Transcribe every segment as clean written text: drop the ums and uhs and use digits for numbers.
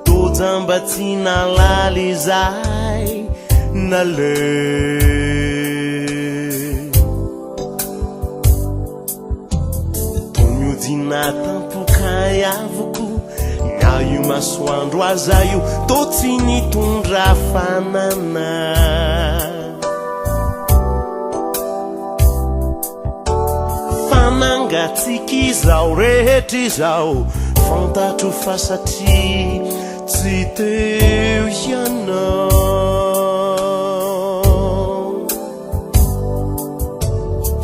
Tojambatsina lalizay nale tonyodina tampokay avoko ngaio masoandro azaio to tsy nitondra fanana fanangatsika izao rehetra izao fantatro fa satria tsy teo ianao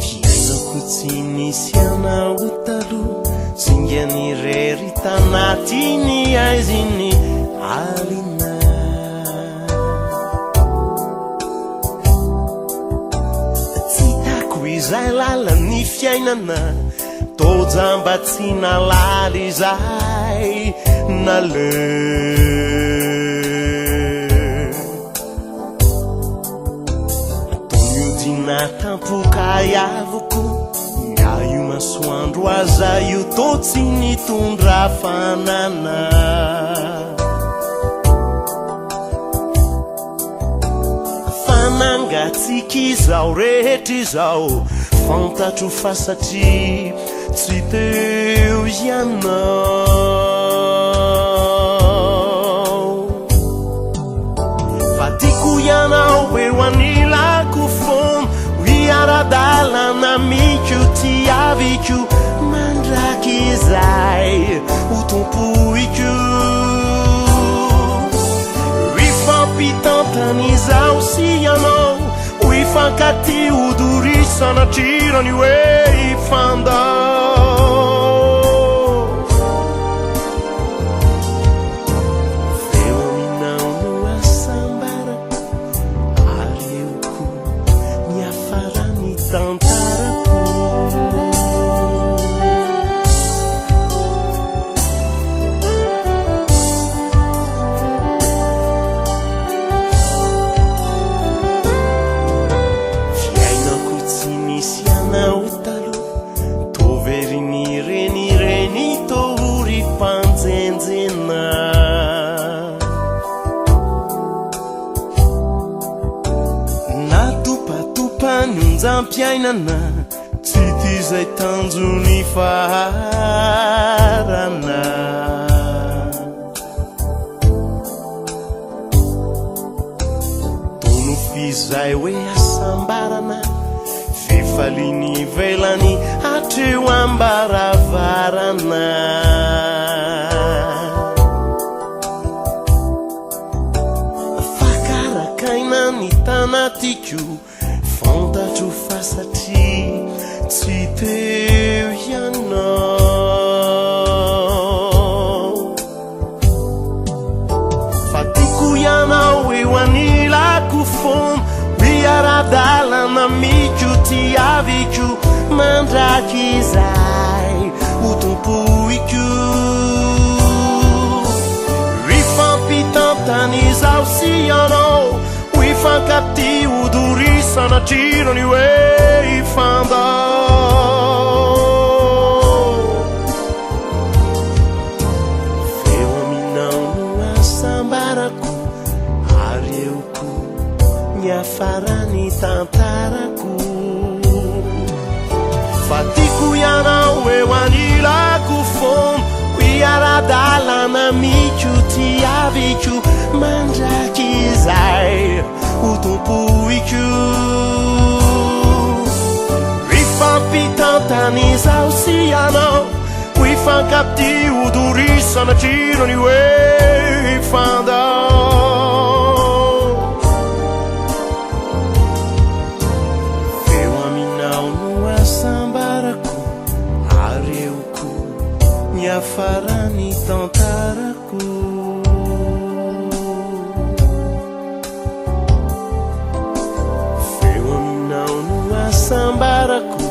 fiainako tsy nisy anao taloha singany rery tanatiny aiziny alina tsy tako izay lalany fiainana tojambatsina lalizay nale tonyodina tampokay avoko ngaio masoandro azaio to tsy nitondra fanana fanangatsika izao rehetra izao fantatro fa satria tsy teo ianao fa tiako ianao eo anilako fono hiara-dalana mikyo tiaviko mandraky izay ho tompoiko hifampitantany izao sy ianao hifankaty odorisana tirany hoe ifandao feo aminao no asambarako ary eoko miafara ny tantarako zampiainana tsy ty zay tanjony farana tono fizay hoe asambarana fefaliny velany hatreo ambaravarana fakarakaina ny tanatiko fantatro fa satria tsy teo ianao fa tiako ianao eo anilako fono hiara-dalana mikyo tiaviko mandraky izay ho tompoiko hifampitantany izao sy ianao hifankaty odorisana tirany hoe ifandao feo aminao no asambarako ary eoko miafara ny tantarako fa tiako ianao eo anilako fono hiara-dalana mikyo tiaviko mandraky izay ho tompoiko hifampitantany izao sy ianao hifankaty odorisana tirany hoe ifandao feo aminao no asambarako ary eoko miafarany tantarako feo aminao no asambarako